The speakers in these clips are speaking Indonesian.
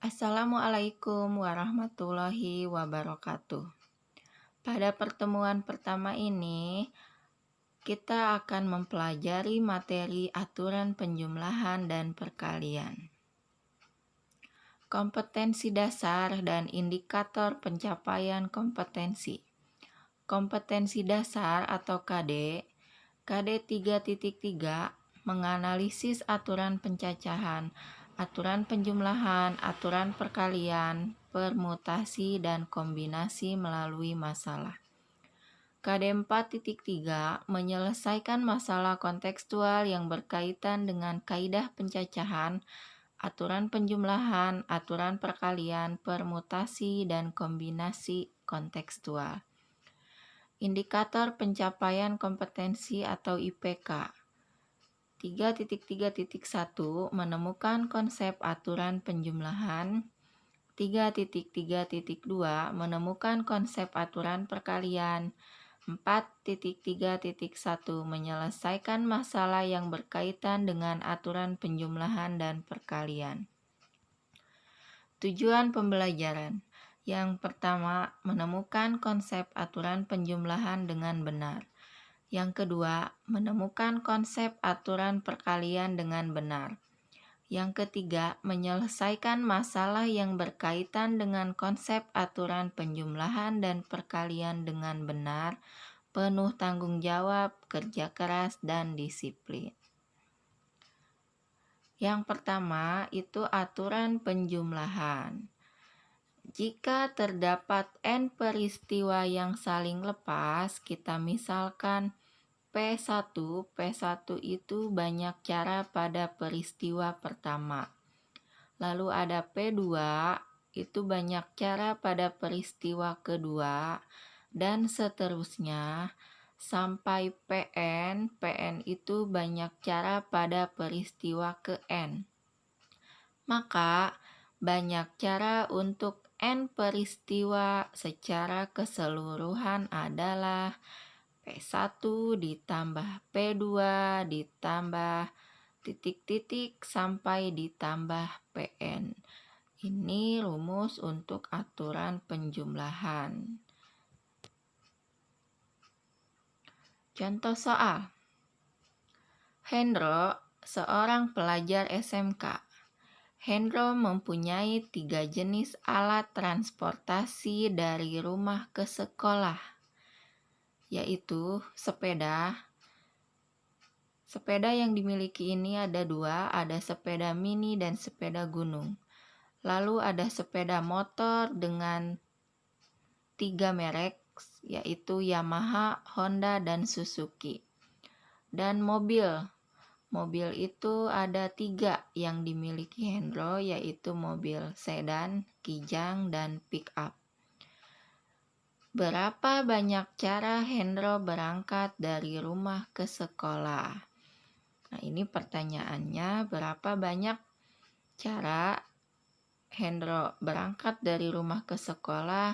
Assalamualaikum warahmatullahi wabarakatuh. Pada pertemuan pertama ini, kita akan mempelajari materi aturan penjumlahan dan perkalian. Kompetensi dasar dan indikator pencapaian kompetensi. Kompetensi dasar atau KD 3.3 menganalisis aturan pencacahan, aturan penjumlahan, aturan perkalian, permutasi, dan kombinasi melalui masalah. KD 4.3 menyelesaikan masalah kontekstual yang berkaitan dengan kaidah pencacahan, aturan penjumlahan, aturan perkalian, permutasi, dan kombinasi kontekstual. Indikator pencapaian kompetensi atau IPK 3.3.1 menemukan konsep aturan penjumlahan. 3.3.2 menemukan konsep aturan perkalian. 4.3.1 menyelesaikan masalah yang berkaitan dengan aturan penjumlahan dan perkalian. Tujuan pembelajaran. Yang pertama, menemukan konsep aturan penjumlahan dengan benar. Yang kedua, menemukan konsep aturan perkalian dengan benar. Yang ketiga, menyelesaikan masalah yang berkaitan dengan konsep aturan penjumlahan dan perkalian dengan benar, penuh tanggung jawab, kerja keras, dan disiplin. Yang pertama itu aturan penjumlahan. Jika terdapat N peristiwa yang saling lepas, kita misalkan P1 itu banyak cara pada peristiwa pertama. Lalu ada P2, itu banyak cara pada peristiwa kedua, dan seterusnya sampai PN itu banyak cara pada peristiwa ke N. Maka banyak cara untuk N peristiwa secara keseluruhan adalah P1 ditambah P2 ditambah titik-titik sampai ditambah PN. Ini rumus untuk aturan penjumlahan. Contoh soal. Hendro, seorang pelajar SMK. Hendro mempunyai 3 jenis alat transportasi dari rumah ke sekolah, yaitu sepeda. Sepeda yang dimiliki ini ada 2, ada sepeda mini dan sepeda gunung. Lalu ada sepeda motor dengan 3 merek, yaitu Yamaha, Honda, dan Suzuki. Dan mobil. Mobil itu ada 3 yang dimiliki Hendro, yaitu mobil sedan, kijang, dan pick up. Berapa banyak cara Hendro berangkat dari rumah ke sekolah? Nah, ini pertanyaannya, berapa banyak cara Hendro berangkat dari rumah ke sekolah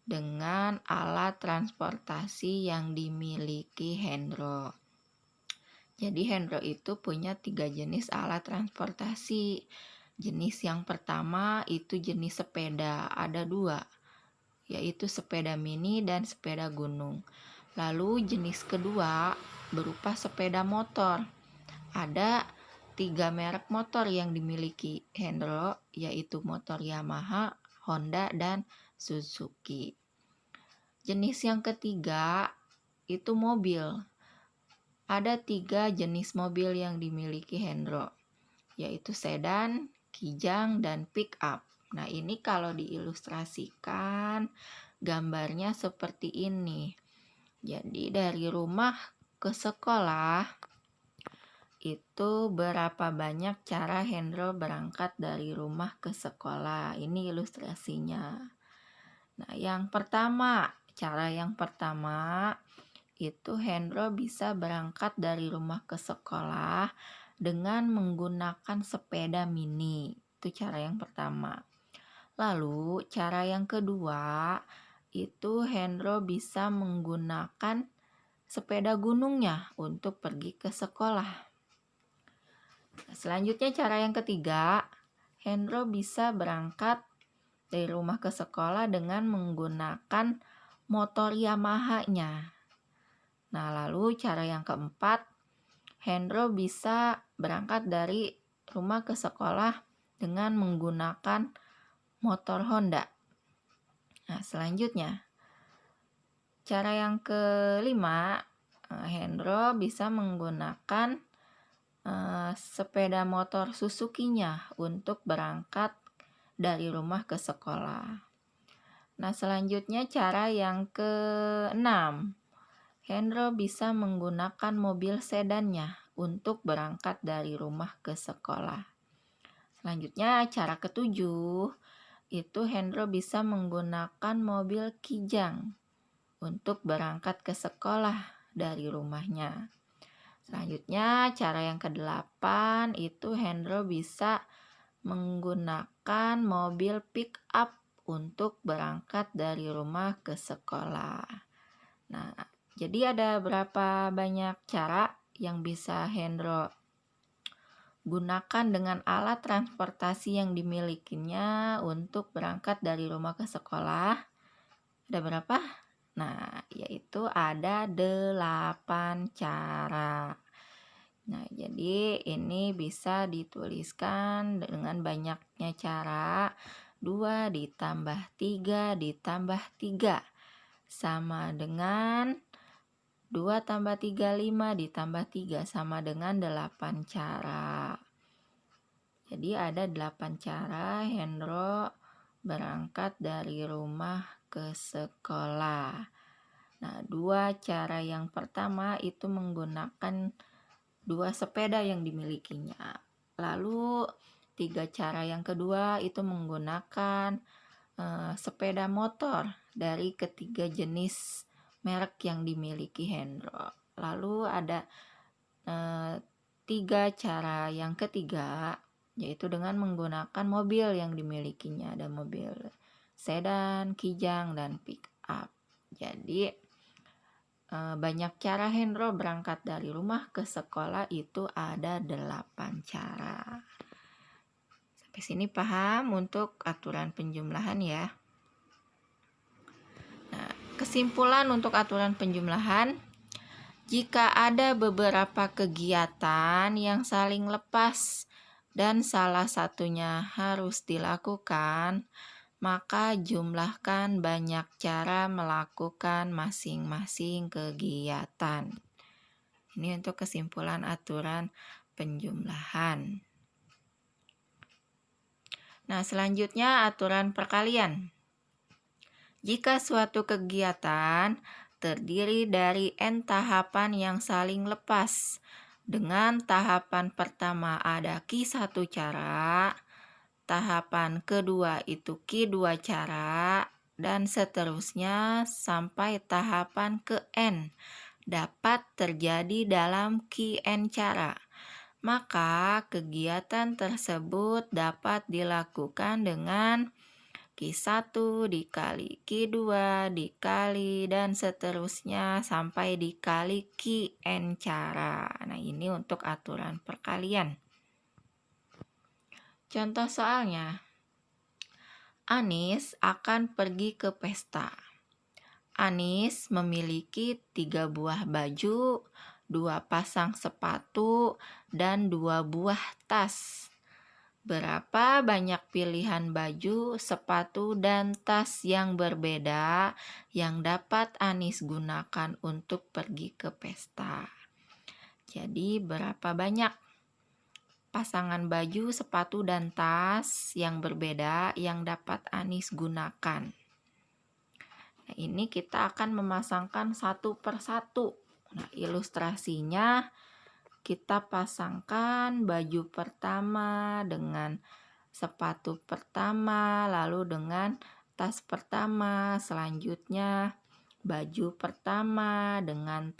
dengan alat transportasi yang dimiliki Hendro. Jadi Hendro itu punya 3 jenis alat transportasi. Jenis yang pertama itu jenis sepeda, ada 2, yaitu sepeda mini dan sepeda gunung. Lalu jenis kedua berupa sepeda motor. Ada 3 merek motor yang dimiliki Hendro, yaitu motor Yamaha, Honda, dan Suzuki. Jenis yang ketiga itu mobil. Ada 3 jenis mobil yang dimiliki Hendro, yaitu sedan, kijang, dan pick up. Nah, ini kalau diilustrasikan gambarnya seperti ini. Jadi dari rumah ke sekolah itu berapa banyak cara Hendro berangkat dari rumah ke sekolah. Ini ilustrasinya. Nah, cara yang pertama itu Hendro bisa berangkat dari rumah ke sekolah dengan menggunakan sepeda mini. Itu cara yang pertama. Lalu cara yang kedua itu Hendro bisa menggunakan sepeda gunungnya untuk pergi ke sekolah. Selanjutnya cara yang ketiga, Hendro bisa berangkat dari rumah ke sekolah dengan menggunakan motor Yamaha-nya. Nah, lalu cara yang keempat, Hendro bisa berangkat dari rumah ke sekolah dengan menggunakan motor Honda. Nah, selanjutnya, cara yang kelima, Hendro bisa menggunakan sepeda motor Suzuki-nya untuk berangkat dari rumah ke sekolah. Nah, selanjutnya cara yang keenam, Hendro bisa menggunakan mobil sedannya untuk berangkat dari rumah ke sekolah. Selanjutnya cara ketujuh, itu Hendro bisa menggunakan mobil Kijang untuk berangkat ke sekolah dari rumahnya. Selanjutnya cara yang kedelapan, itu Hendro bisa menggunakan mobil pick up untuk berangkat dari rumah ke sekolah. Nah, jadi ada berapa banyak cara yang bisa Hendro gunakan dengan alat transportasi yang dimilikinya untuk berangkat dari rumah ke sekolah? Ada berapa? Nah, yaitu ada 8 cara. Nah, jadi ini bisa dituliskan dengan banyaknya cara. 2 ditambah 3 ditambah 3 sama dengan 2 tambah 3, 5 ditambah 3 sama dengan 8 cara. Jadi ada 8 cara Hendro berangkat dari rumah ke sekolah. Nah, 2 cara yang pertama itu menggunakan 2 sepeda yang dimilikinya. Lalu 3 cara yang kedua itu menggunakan sepeda motor dari ketiga jenis merek yang dimiliki Hendro. Lalu ada 3 cara yang ketiga, yaitu dengan menggunakan mobil yang dimilikinya. Ada mobil sedan, kijang, dan pick up. Jadi banyak cara Hendro berangkat dari rumah ke sekolah, itu ada 8 cara. Sampai sini paham untuk aturan penjumlahan ya. Nah, kesimpulan untuk aturan penjumlahan, jika ada beberapa kegiatan yang saling lepas dan salah satunya harus dilakukan, maka jumlahkan banyak cara melakukan masing-masing kegiatan. Ini untuk kesimpulan aturan penjumlahan. Nah, selanjutnya aturan perkalian. Jika suatu kegiatan terdiri dari N tahapan yang saling lepas, dengan tahapan pertama ada Q1 cara, tahapan kedua itu Q2 cara, dan seterusnya sampai tahapan ke N dapat terjadi dalam Qn cara, maka kegiatan tersebut dapat dilakukan dengan Q1 dikali Q2 dikali dan seterusnya sampai dikali Qn cara. Nah, ini untuk aturan perkalian. Contoh soalnya, Anis akan pergi ke pesta. Anis memiliki 3 buah baju, 2 pasang sepatu, dan 2 buah tas. Berapa banyak pilihan baju, sepatu, dan tas yang berbeda yang dapat Anis gunakan untuk pergi ke pesta? Jadi berapa banyak pasangan baju, sepatu, dan tas yang berbeda yang dapat Anis gunakan? Nah, ini kita akan memasangkan satu persatu. Nah, ilustrasinya kita pasangkan baju pertama dengan sepatu pertama, lalu dengan tas pertama, selanjutnya baju pertama dengan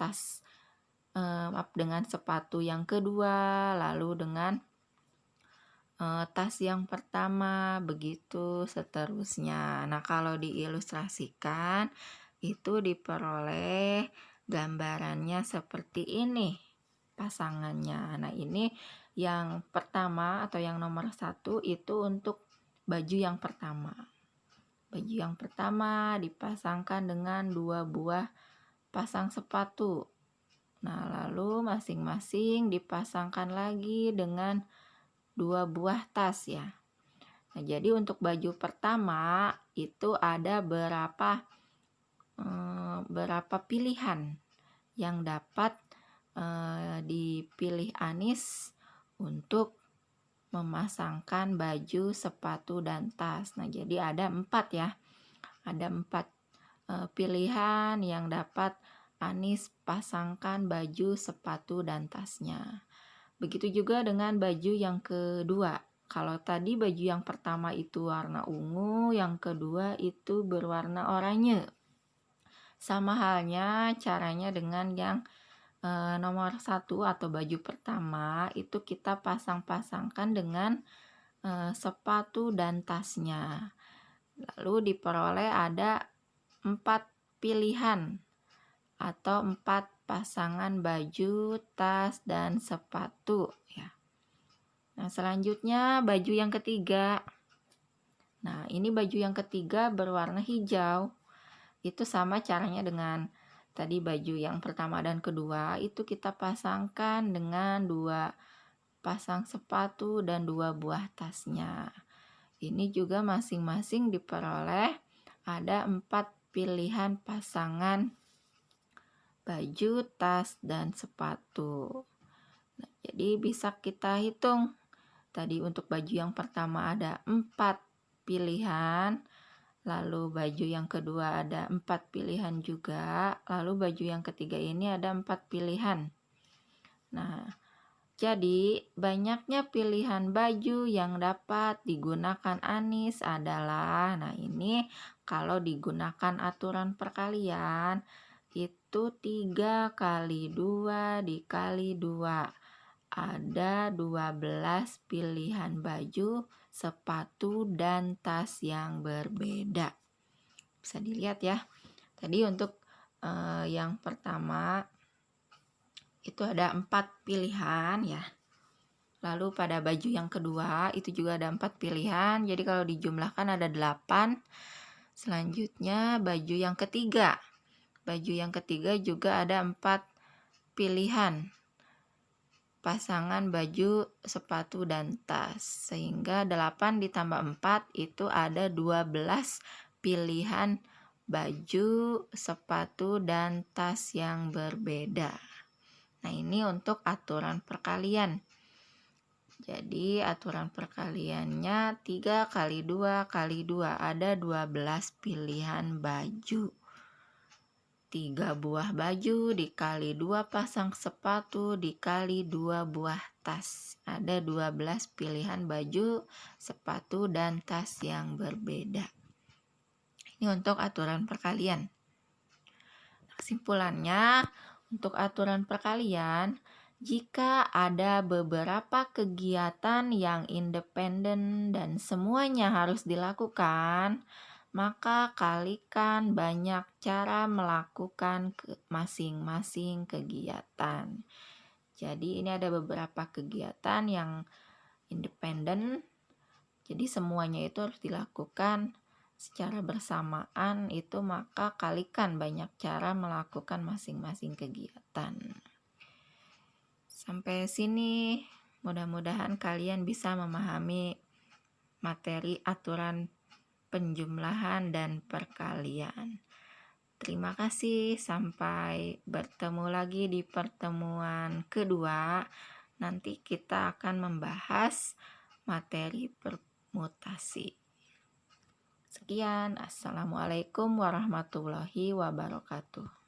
dengan sepatu yang kedua, lalu dengan tas yang pertama, begitu seterusnya. Nah, kalau diilustrasikan itu diperoleh gambarannya seperti ini pasangannya. Nah, ini Yang pertama atau yang nomor 1 itu untuk baju yang pertama. Baju yang pertama dipasangkan dengan 2 buah pasang sepatu. Nah, lalu masing-masing dipasangkan lagi dengan 2 buah tas ya. Nah, jadi untuk baju pertama itu ada berapa pilihan yang dapat dipilih Anis untuk memasangkan baju, sepatu, dan tas. Nah, jadi ada 4 ya. Ada 4 pilihan yang dapat Anis pasangkan baju, sepatu, dan tasnya. Begitu juga dengan baju yang kedua. Kalau tadi baju yang pertama itu warna ungu, yang kedua itu berwarna oranye. Sama halnya caranya dengan yang nomor 1 atau baju pertama itu kita pasang-pasangkan dengan sepatu dan tasnya. Lalu diperoleh ada 4 pilihan atau 4 pasangan baju, tas, dan sepatu ya. Nah, selanjutnya baju yang ketiga. Nah, ini baju yang ketiga berwarna hijau. Itu sama caranya dengan tadi baju yang pertama dan kedua, itu kita pasangkan dengan 2 pasang sepatu dan 2 buah tasnya. Ini juga masing-masing diperoleh ada 4 pilihan pasangan baju, tas, dan sepatu. Nah, jadi bisa kita hitung. Tadi untuk baju yang pertama ada 4 pilihan, lalu baju yang kedua ada 4 pilihan juga, lalu baju yang ketiga ini ada 4 pilihan. Nah, jadi banyaknya pilihan baju yang dapat digunakan Anis adalah, nah ini kalau digunakan aturan perkalian itu 3 kali 2 dikali 2. Ada 12 pilihan baju, sepatu, dan tas yang berbeda. Bisa dilihat ya. Tadi untuk yang pertama itu ada 4 pilihan ya. Lalu pada baju yang kedua itu juga ada 4 pilihan. Jadi kalau dijumlahkan ada 8. Selanjutnya baju yang ketiga. Baju yang ketiga juga ada 4 pilihan pasangan baju, sepatu, dan tas. Sehingga 8 ditambah 4 itu ada 12 pilihan baju, sepatu, dan tas yang berbeda. Nah, ini untuk aturan perkalian. Jadi aturan perkaliannya 3 kali 2 kali 2 ada 12 pilihan baju. 3 buah baju dikali 2 pasang sepatu dikali 2 buah tas. Ada 12 pilihan baju, sepatu, dan tas yang berbeda. Ini untuk aturan perkalian. Kesimpulannya, untuk aturan perkalian, jika ada beberapa kegiatan yang independen dan semuanya harus dilakukan, maka kalikan banyak cara melakukan masing-masing kegiatan. Jadi ini ada beberapa kegiatan yang independen, jadi semuanya itu harus dilakukan secara bersamaan, itu maka kalikan banyak cara melakukan masing-masing kegiatan. Sampai sini mudah-mudahan kalian bisa memahami materi aturan penjumlahan dan perkalian. Terima kasih, sampai bertemu lagi di pertemuan kedua. Nanti kita akan membahas materi permutasi. Sekian, assalamualaikum warahmatullahi wabarakatuh.